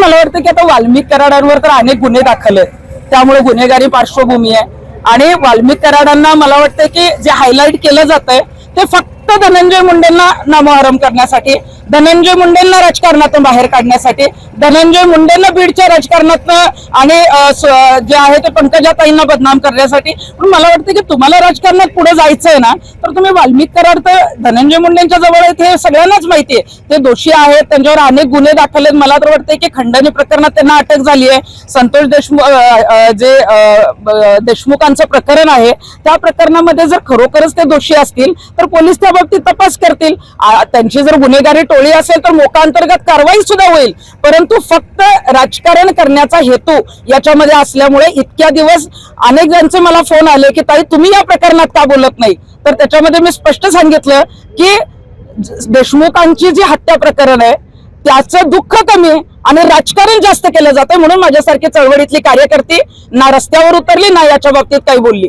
मला वाटतं की आता वाल्मिक कराडांवर तर अनेक गुन्हे दाखल आहेत, त्यामुळे गुन्हेगारी पार्श्वभूमी आहे। आणि वाल्मिक कराडांना मला वाटतं की जे हायलाइट केलं जातंय ते फक्त धनंजय मुंडेंना नामोहरम करण्यासाठी, धनंजय मुंडेंना राजकारणातून बाहेर काढण्यासाठी, धनंजय मुंडेंना बीडच्या राजकारणातून आणि जे आहे ते पंकजाताईंना बदनाम करण्यासाठी। पण मला वाटतं की तुम्हाला राजकारणात पुढे जायचंय ना, तर तुम्ही वाल्मिक कराड तर धनंजय मुंडेंच्या जवळ आहेत हे सगळ्यांनाच माहितीये, ते दोषी आहेत, त्यांच्यावर अनेक गुन्हे दाखल आहेत। मला तर वाटतंय की खंडणी प्रकरणात त्यांना अटक झाली आहे। संतोष देशमुख जे देशमुखांचं प्रकरण आहे त्या प्रकरणामध्ये जर खरोखरच ते दोषी असतील तर पोलीस त्या बाबतीत तपास करतील। त्यांची जर गुन्हेगारी टोळी असेल तर मोका अंतर्गत कारवाई सुद्धा होईल, परंतु फक्त राजकारण करण्याचा हेतू याच्यामध्ये असल्यामुळे इतक्या दिवस अनेक जणांचे मला फोन आले की ताई तुम्ही या प्रकरणात का बोलत नाही, तर त्याच्यामध्ये मी स्पष्ट सांगितलं की देशमुखांची जी हत्या प्रकरण आहे त्याचं दुःख कमी आणि राजकारण जास्त केलं जातं, म्हणून माझ्यासारखी चळवळीतली कार्यकर्ती ना रस्त्यावर उतरली ना याच्या बाबतीत काही बोलली।